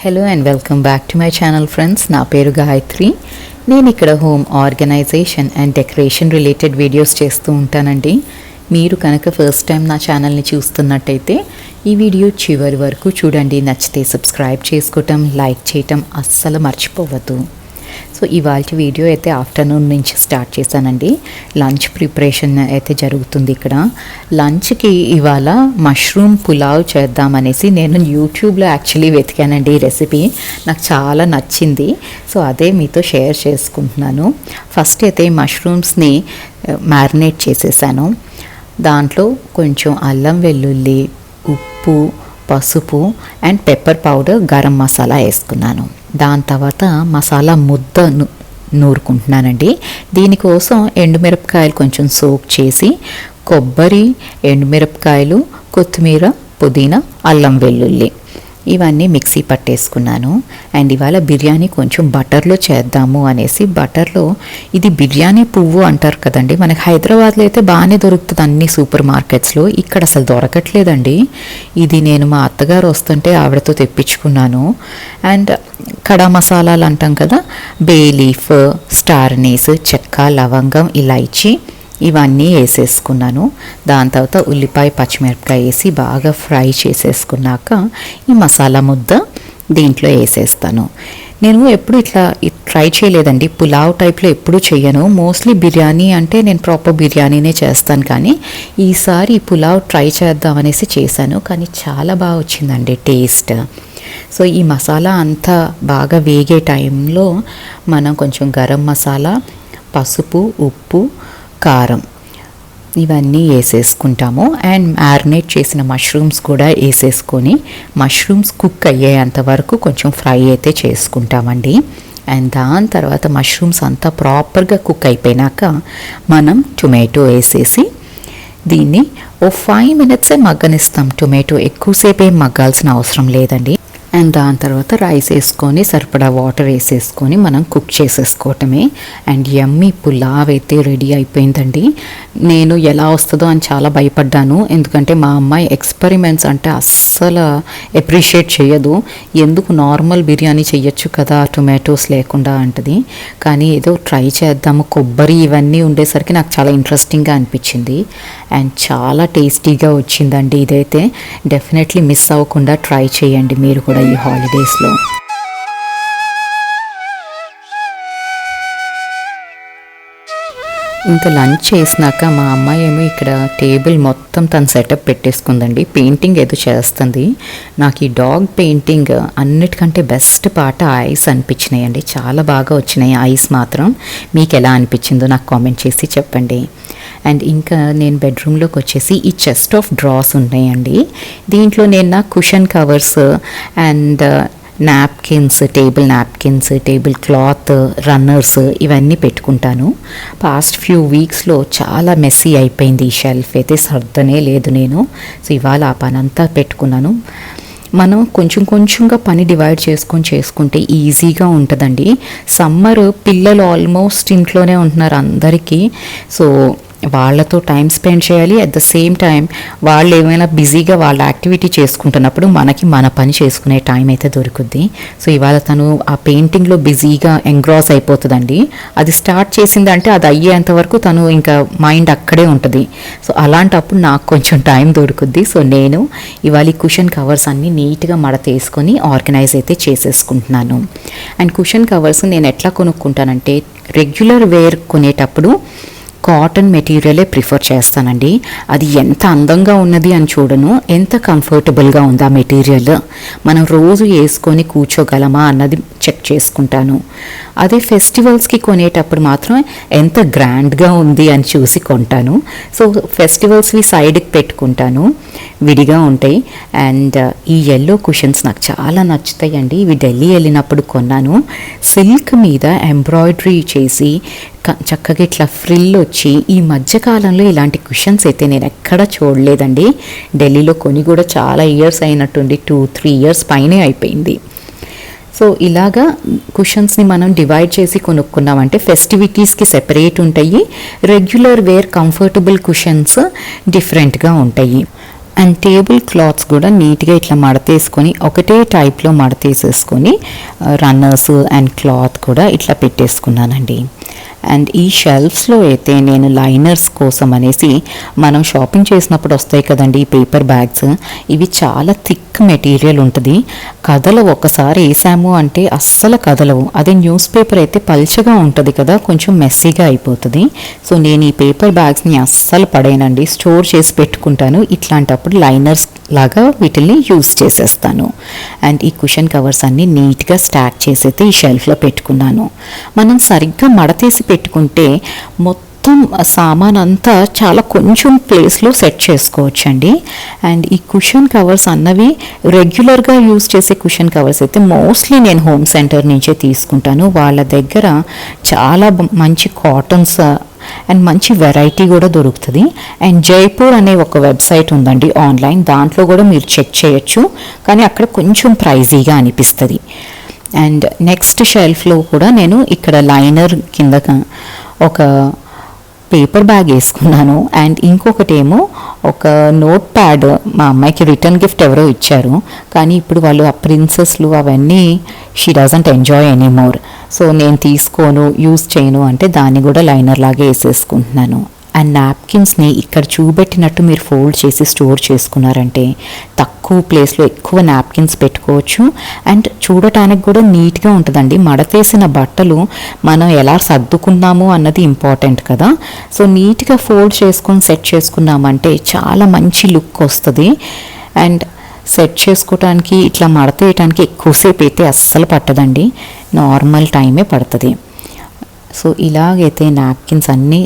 Hello and welcome back to my channel friends. నా పేరు గాయత్రి. నేను ఇక్కడ home organisation and decoration related videos చేస్తూ ఉంటానండి. మీరు కనుక ఫస్ట్ టైం నా ఛానల్ని చూస్తున్నట్టయితే ఈ వీడియో చివరి వరకు చూడండి. నచ్చితే సబ్స్క్రైబ్ చేసుకోవటం, లైక్ చేయటం అస్సలు మర్చిపోవద్దు. సో ఇవాళ వీడియో అయితే ఆఫ్టర్నూన్ నుంచి స్టార్ట్ చేశానండి. లంచ్ ప్రిపరేషన్ అయితే జరుగుతుంది ఇక్కడ. లంచ్కి ఇవాళ మష్రూమ్ పులావ్ చేద్దామనేసి నేను యూట్యూబ్లో యాక్చువల్లీ వెతికానండి. ఈ రెసిపీ నాకు చాలా నచ్చింది. సో అదే మీతో షేర్ చేసుకుంటున్నాను. ఫస్ట్ అయితే మష్రూమ్స్ని మ్యారినేట్ చేసేసాను. దాంట్లో కొంచెం అల్లం వెల్లుల్లి, ఉప్పు, పసుపు and pepper powder, garam masala వేసుకున్నాను. దాని తర్వాత మసాలా ముద్ద నూరుకుంటున్నానండి. దీనికోసం ఎండుమిరపకాయలు కొంచెం సోక్ చేసి, కొబ్బరి, ఎండుమిరపకాయలు, కొత్తిమీర, పుదీనా, అల్లం వెల్లుల్లి ఇవన్నీ మిక్సీ పట్టేసుకున్నాను. అండ్ ఇవాళ బిర్యానీ కొంచెం బటర్లో చేద్దాము అనేసి, బటర్లో ఇది బిర్యానీ పువ్వు అంటారు కదండి, మనకి హైదరాబాద్లో అయితే బాగానే దొరుకుతుంది అన్ని సూపర్ మార్కెట్స్లో. ఇక్కడ అసలు దొరకట్లేదండి. ఇది నేను మా అత్తగారు వస్తుంటే ఆవిడతో తెప్పించుకున్నాను. అండ్ కడా మసాలాలు అంటాం కదా, బే లీఫ్, స్టార్ అనీస్, చెక్క, లవంగం, ఇలాచీ ఇవన్నీ వేసేసుకున్నాను. దాని తర్వాత ఉల్లిపాయ, పచ్చిమిరపకాయ వేసి బాగా ఫ్రై చేసేసుకున్నాక ఈ మసాలా ముద్ద దీంట్లో వేసేస్తాను. నేను ఎప్పుడు ఇట్లా ట్రై చేయలేదండి. పులావ్ టైప్లో ఎప్పుడూ చేయను. మోస్ట్లీ బిర్యానీ అంటే నేను ప్రాపర్ బిర్యానీనే చేస్తాను. కానీ ఈసారి ఈ పులావ్ ట్రై చేద్దామనేసి చేశాను. కానీ చాలా బాగా వచ్చిందండి టేస్ట్. సో ఈ మసాలా అంతా బాగా వేగే టైంలో మనం కొంచెం గరం మసాలా, పసుపు, ఉప్పు, కారం ఇవన్నీ వేసేసుకుంటాము. అండ్ మ్యారినేట్ చేసిన మష్రూమ్స్ కూడా వేసేసుకొని మష్రూమ్స్ కుక్ అయ్యేంత వరకు కొంచెం ఫ్రై అయితే చేసుకుంటామండి. అండ్ దాని తర్వాత మష్రూమ్స్ అంతా ప్రాపర్గా కుక్ అయిపోయినాక మనం టొమాటో వేసేసి దీన్ని 5 minutes మగ్గనిస్తాం. టొమాటో ఎక్కువసేపు ఏం మగ్గాల్సిన అవసరం లేదండి. అండ్ దాని తర్వాత రైస్ వేసుకొని సరిపడా వాటర్ వేసేసుకొని మనం కుక్ చేసేసుకోవటమే. అండ్ యమ్మీ పులావ్ అయితే రెడీ అయిపోయిందండి. నేను ఎలా వస్తుందో అని చాలా భయపడ్డాను. ఎందుకంటే మా అమ్మాయి ఎక్స్పెరిమెంట్స్ అంటే అస్సలు అప్రిషియేట్ చేయదు. ఎందుకు నార్మల్ బిర్యానీ చెయ్యొచ్చు కదా టొమాటోస్ లేకుండా అంటది. కానీ ఏదో ట్రై చేద్దాము, కొబ్బరి ఇవన్నీ ఉండేసరికి నాకు చాలా ఇంట్రెస్టింగ్గా అనిపించింది. అండ్ చాలా టేస్టీగా వచ్చిందండి. ఇదైతే డెఫినెట్లీ మిస్ అవ్వకుండా ట్రై చేయండి మీరు కూడా ఈ హాలిడేస్లో. ఇంకా లంచ్ చేసినాక మా అమ్మాయి ఏమో ఇక్కడ టేబుల్ మొత్తం తను సెటప్ పెట్టేసుకుందండి. పెయింటింగ్ ఏదో చేస్తుంది. నాకు ఈ డాగ్ పెయింటింగ్ అన్నిటికంటే బెస్ట్ పార్ట్ ఐస్ అనిపించినాయండి. చాలా బాగా వచ్చినాయి ఐస్ మాత్రం. మీకు ఎలా అనిపించిందో నాకు కామెంట్ చేసి చెప్పండి. అండ్ ఇంకా నేను బెడ్రూమ్లోకి వచ్చేసి ఈ చెస్ట్ ఆఫ్ డ్రాస్ ఉన్నాయండి. దీంట్లో నేను నా cushion covers and napkins, table napkins, table cloth, runners ఇవన్నీ పెట్టుకుంటాను. పాస్ట్ ఫ్యూ వీక్స్లో చాలా మెస్సీ అయిపోయింది. ఈ షెల్ఫ్ అయితే సర్దనే లేదు నేను. సో ఇవాళ ఆ పని అంతా పెట్టుకున్నాను. మనం కొంచెం కొంచెంగా పని డివైడ్ చేసుకుంటే ఈజీగా ఉంటుందండి. సమ్మర్ పిల్లలు ఆల్మోస్ట్ ఇంట్లోనే ఉంటున్నారు అందరికీ. సో వాళ్ళతో టైం స్పెండ్ చేయాలి. అట్ ద సేమ్ టైం వాళ్ళు ఏమైనా బిజీగా వాళ్ళ యాక్టివిటీ చేసుకుంటున్నప్పుడు మనకి మన పని చేసుకునే టైం అయితే దొరుకుద్ది. సో ఇవాళ తను ఆ పెయింటింగ్లో బిజీగా ఎంగ్రాస్ అయిపోతుందండి. అది స్టార్ట్ చేసిందంటే అది అయ్యేంత వరకు తను ఇంకా మైండ్ అక్కడే ఉంటుంది. సో అలాంటప్పుడు నాకు కొంచెం టైం దొరుకుద్ది. సో నేను ఇవాళ ఈ కుషన్ కవర్స్ అన్నీ నీట్గా మడతేసుకొని ఆర్గనైజ్ అయితే చేసేసుకుంటున్నాను. అండ్ కుషన్ కవర్స్ నేను ఎట్లా కొనుక్కుంటానంటే, రెగ్యులర్ వేర్ కొనేటప్పుడు కాటన్ మెటీరియలే ప్రిఫర్ చేస్తానండి. అది ఎంత అందంగా ఉన్నది అని చూడను, ఎంత కంఫర్టబుల్గా ఉంది ఆ మెటీరియల్, మనం రోజు వేసుకొని కూర్చోగలమా అన్నది చెక్ చేసుకుంటాను. అదే ఫెస్టివల్స్కి కొనేటప్పుడు మాత్రం ఎంత గ్రాండ్గా ఉంది అని చూసి కొంటాను. సో ఫెస్టివల్స్వి సైడ్కి పెట్టుకుంటాను, విడిగా ఉంటాయి. అండ్ ఈ ఎల్లో కుషన్స్ నాకు చాలా నచ్చుతాయండి. ఇవి ఢిల్లీ వెళ్ళినప్పుడు కొన్నాను. సిల్క్ మీద ఎంబ్రాయిడరీ చేసి చక్కగా ఇట్లా ఫ్రిల్ వచ్చి, ఈ మధ్యకాలంలో ఇలాంటి కుషన్స్ అయితే నేను ఎక్కడా చూడలేదండి. ఢిల్లీలో కొని కూడా చాలా ఇయర్స్ అయినట్టుండి, 2-3 years పైనే అయిపోయింది. సో ఇలాగా కుషన్స్ని మనం డివైడ్ చేసి కొనుక్కున్నామంటే ఫెస్టివిటీస్కి సెపరేట్ ఉంటాయి, రెగ్యులర్ వేర్ కంఫర్టబుల్ కుషన్స్ డిఫరెంట్గా ఉంటాయి. అండ్ టేబుల్ క్లాత్స్ కూడా నీట్గా ఇట్లా మడతేసుకొని ఒకటే టైప్లో మడతేసేసుకొని రన్నర్స్ అండ్ క్లాత్ కూడా ఇట్లా పెట్టేసుకున్నానండి. అండ్ ఈ షెల్ఫ్స్లో అయితే నేను లైనర్స్ కోసం అనేసి మనం షాపింగ్ చేసినప్పుడు వస్తాయి కదండి ఈ పేపర్ బ్యాగ్స్, ఇవి చాలా థిక్ మెటీరియల్ ఉంటుంది, కదలవు. ఒకసారి వేసాము అంటే అస్సలు కదలవు. అదే న్యూస్ పేపర్ అయితే పల్చగా ఉంటుంది కదా, కొంచెం మెస్సీగా అయిపోతుంది. సో నేను ఈ పేపర్ బ్యాగ్స్ని అస్సలు పడేయనండి, స్టోర్ చేసి పెట్టుకుంటాను. ఇట్లాంటప్పుడు లైనర్స్ లాగా వీటిల్ని యూస్ చేసేస్తాను. అండ్ ఈ కుషన్ కవర్స్ అన్నీ నీట్గా స్టాక్ చేసైతే ఈ షెల్ఫ్లో పెట్టుకున్నాను. మనం సరిగ్గా మడతేసి పెట్టుకుంటే మొత్తం సామాన్ అంతా చాలా కొంచెం ప్లేస్లో సెట్ చేసుకోవచ్చండి. అండ్ ఈ కుషన్ కవర్స్ అన్నవి రెగ్యులర్గా యూజ్ చేసే కుషన్ కవర్స్ అయితే మోస్ట్లీ నేను హోమ్ సెంటర్ నుంచే తీసుకుంటాను. వాళ్ళ దగ్గర చాలా మంచి కాటన్స్ అండ్ మంచి వెరైటీ కూడా దొరుకుతుంది. అండ్ జైపూర్ అనే ఒక వెబ్సైట్ ఉందండి ఆన్లైన్, దాంట్లో కూడా మీరు చెక్ చేయొచ్చు, కానీ అక్కడ కొంచెం ప్రైజీగా అనిపిస్తుంది. అండ్ నెక్స్ట్ షెల్ఫ్లో కూడా నేను ఇక్కడ లైనర్ కింద ఒక పేపర్ బ్యాగ్ వేసుకున్నాను. అండ్ ఇంకొకటేమో ఒక నోట్ ప్యాడ్, మా అమ్మాయికి రిటర్న్ గిఫ్ట్ ఎవరో ఇచ్చారు, కానీ ఇప్పుడు వాళ్ళు ఆ ప్రిన్సెస్లు అవన్నీ she doesn't enjoy anymore. So నేను తీసుకోను, యూజ్ చేయను అంటే దాన్ని కూడా లైనర్ లాగే వేసేసుకుంటున్నాను. అండ్ నాప్కిన్స్ని ఇక్కడ చూపెట్టినట్టు మీరు ఫోల్డ్ చేసి స్టోర్ చేసుకున్నారంటే తక్కువ ప్లేస్లో ఎక్కువ నాప్కిన్స్ పెట్టుకోవచ్చు. అండ్ చూడటానికి కూడా నీట్గా ఉంటుందండి. మడతేసిన బట్టలు మనం ఎలా సర్దుకున్నాము అన్నది ఇంపార్టెంట్ కదా. సో నీట్గా ఫోల్డ్ చేసుకొని సెట్ చేసుకున్నామంటే చాలా మంచి లుక్ వస్తుంది. అండ్ సెట్ చేసుకోవటానికి ఇట్లా మడతేయటానికి ఎక్కువసేపు అయితే అస్సలు పట్టదండి, నార్మల్ టైమే పడుతుంది. సో ఇలాగైతే నాప్కిన్స్ అన్నీ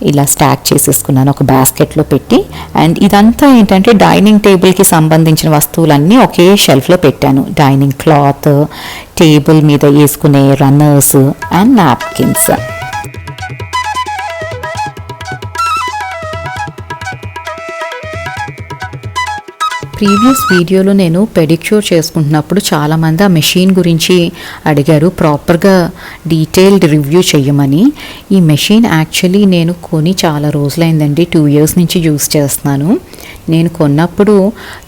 ఇలా స్టాక్ చేసేసుకున్నాను ఒక బాస్కెట్లో పెట్టి. అండ్ ఇదంతా ఏంటంటే డైనింగ్ టేబుల్కి సంబంధించిన వస్తువులన్నీ ఒకే షెల్ఫ్లో పెట్టాను. డైనింగ్ క్లాత్, టేబుల్ మీద వేసుకునే రన్నర్స్ అండ్ నాప్కిన్స్. ప్రీవియస్ వీడియోలో నేను పెడిక్యూర్ చేసుకుంటున్నప్పుడు చాలామంది ఆ మెషిన్ గురించి అడిగారు, ప్రాపర్గా డీటెయిల్డ్ రివ్యూ చేయమని. ఈ మెషిన్ యాక్చువల్లీ నేను కొని చాలా రోజులైందండి, 2 years నుంచి యూస్ చేస్తున్నాను. నేను కొన్నప్పుడు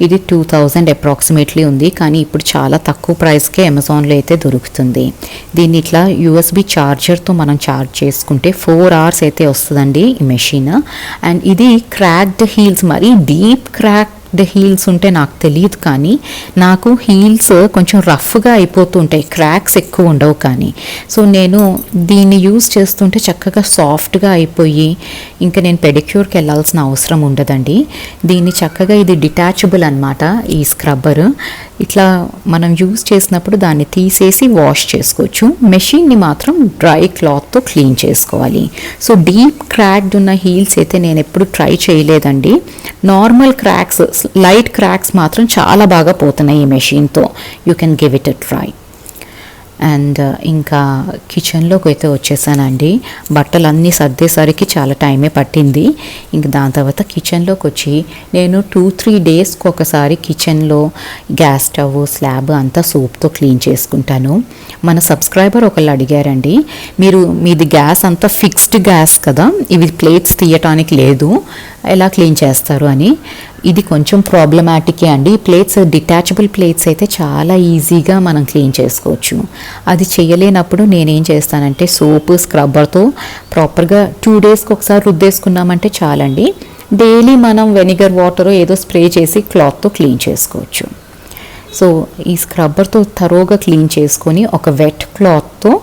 ఇది 2000 అప్రాక్సిమేట్లీ ఉంది, కానీ ఇప్పుడు చాలా తక్కువ ప్రైస్కే అమెజాన్లో అయితే దొరుకుతుంది. దీన్ని ఇట్లా యూఎస్బి ఛార్జర్తో మనం ఛార్జ్ చేసుకుంటే 4 hours అయితే వస్తుందండి ఈ మెషిన్. అండ్ ఇది క్రాక్డ్ హీల్స్, మరీ డీప్ క్రాక్ హీల్స్ ఉంటే నాకు తెలియదు, కానీ నాకు హీల్స్ కొంచెం రఫ్గా అయిపోతూ ఉంటాయి, క్రాక్స్ ఎక్కువ ఉండవు. కానీ సో నేను దీన్ని యూజ్ చేస్తుంటే చక్కగా సాఫ్ట్గా అయిపోయి ఇంకా నేను పెడిక్యూర్కి వెళ్ళాల్సిన అవసరం ఉండదండి. దీన్ని చక్కగా ఇది డిటాచబుల్ అన్నమాట. ఈ స్క్రబ్బర్ ఇట్లా మనం యూజ్ చేసినప్పుడు దాన్ని తీసేసి వాష్ చేసుకోవచ్చు. మెషిన్ని మాత్రం డ్రై క్లాత్తో క్లీన్ చేసుకోవాలి. సో డీప్ క్రాక్డ్ ఉన్న హీల్స్ అయితే నేను ఎప్పుడు ట్రై చేయలేదండి. నార్మల్ క్రాక్స్, లైట్ క్రాక్స్ మాత్రం చాలా బాగా పోతున్నాయి ఈ మెషిన్తో. You can give it a try. And ఇంకా కిచెన్లోకి అయితే వచ్చేసానండి. బట్టలన్నీ సర్దేసరికి చాలా టైమే పట్టింది. ఇంక దాని తర్వాత కిచెన్లోకి వచ్చి నేను 2-3 daysకి ఒకసారి కిచెన్లో గ్యాస్ స్టవ్, స్లాబ్ అంతా సోప్తో క్లీన్ చేసుకుంటాను. మన సబ్స్క్రైబర్ ఒకళ్ళు అడిగారండి, మీది గ్యాస్ అంతా ఫిక్స్డ్ గ్యాస్ కదా, ఇవి ప్లేట్స్ తీయటానికి లేదు, ఎలా క్లీన్ చేస్తారు అని. ఇది కొంచెం ప్రాబ్లమాటికే అండి. ప్లేట్స్, డిటాచబుల్ ప్లేట్స్ అయితే చాలా ఈజీగా మనం క్లీన్ చేసుకోవచ్చు. అది చేయలేనప్పుడు నేనేం చేస్తానంటే సోపు, స్క్రబ్బర్తో ప్రాపర్గా 2 daysకి ఒకసారి రుద్దేసుకున్నామంటే చాలండి. డైలీ మనం వెనిగర్ వాటర్ ఏదో స్ప్రే చేసి క్లాత్తో క్లీన్ చేసుకోవచ్చు. సో ఈ స్క్రబ్బర్తో థరోగా క్లీన్ చేసుకొని ఒక వెట్ క్లాత్తో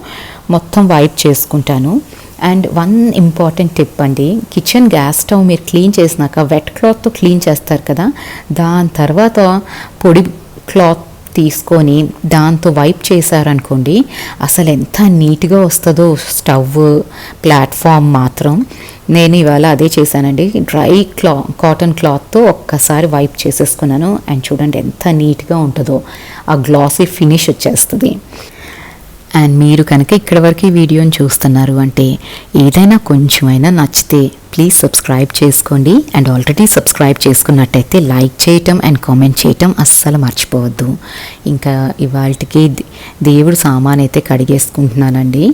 మొత్తం వైప్ చేసుకుంటాను. అండ్ 1 ఇంపార్టెంట్ టిప్ అండి, కిచెన్ గ్యాస్ స్టవ్ మీరు క్లీన్ చేసినాక వెట్ క్లాత్తో క్లీన్ చేస్తారు కదా, దాని తర్వాత పొడి క్లాత్ తీసుకొని దాంతో వైప్ చేశారనుకోండి, అసలు ఎంత నీట్గా వస్తుందో స్టవ్, ప్లాట్ఫామ్ మాత్రం. నేను ఇవాళ అదే చేశానండి, డ్రై కాటన్ క్లాత్తో ఒక్కసారి వైప్ చేసేసుకున్నాను. అండ్ చూడండి ఎంత నీట్గా ఉంటుందో, ఆ గ్లాసీ ఫినిష్ వచ్చేస్తుంది. అండ్ మీరు కనుక ఇక్కడి వరకు ఈ వీడియోని చూస్తున్నారు అంటే ఏదైనా కొంచెమైనా నచ్చితే ప్లీజ్ సబ్స్క్రైబ్ చేసుకోండి. అండ్ ఆల్రెడీ సబ్స్క్రైబ్ చేసుకున్నట్టయితే లైక్ చేయటం అండ్ కామెంట్ చేయటం అస్సలు మర్చిపోవద్దు. ఇంకా ఇవాళకి దేవుడు సామాన్ అయితే కడిగేసుకుంటున్నానండి.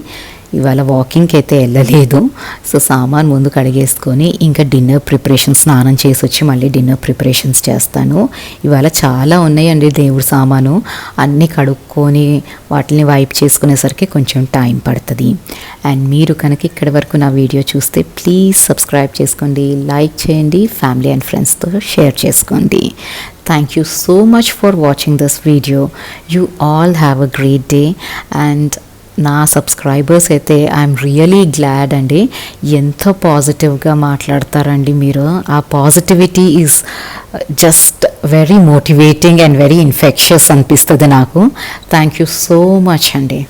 ఇవాళ వాకింగ్కి అయితే వెళ్ళలేదు. సో సామాన్ ముందు కడిగేసుకొని ఇంకా డిన్నర్ ప్రిపరేషన్, స్నానం చేసి వచ్చి మళ్ళీ డిన్నర్ ప్రిపరేషన్స్ చేస్తాను. ఇవాళ చాలా ఉన్నాయండి దేవుడి సామాను, అన్నీ కడుక్కొని వాటిని వైప్ చేసుకునేసరికి కొంచెం టైం పడుతుంది. అండ్ మీరు కనుక ఇక్కడి వరకు నా వీడియో చూస్తే ప్లీజ్ సబ్స్క్రైబ్ చేసుకోండి, లైక్ చేయండి, ఫ్యామిలీ అండ్ ఫ్రెండ్స్తో షేర్ చేసుకోండి. Thank you so much for watching this video. You all have a great day. And నా సబ్స్క్రైబర్స్ అయితే ఐఎమ్ రియలీ గ్లాడ్ అండి. ఎంత పాజిటివ్గా మాట్లాడతారండి మీరు. ఆ positivity is just very motivating and very infectious అనిపిస్తుంది నాకు. థ్యాంక్ యూ సో మచ్ అండి.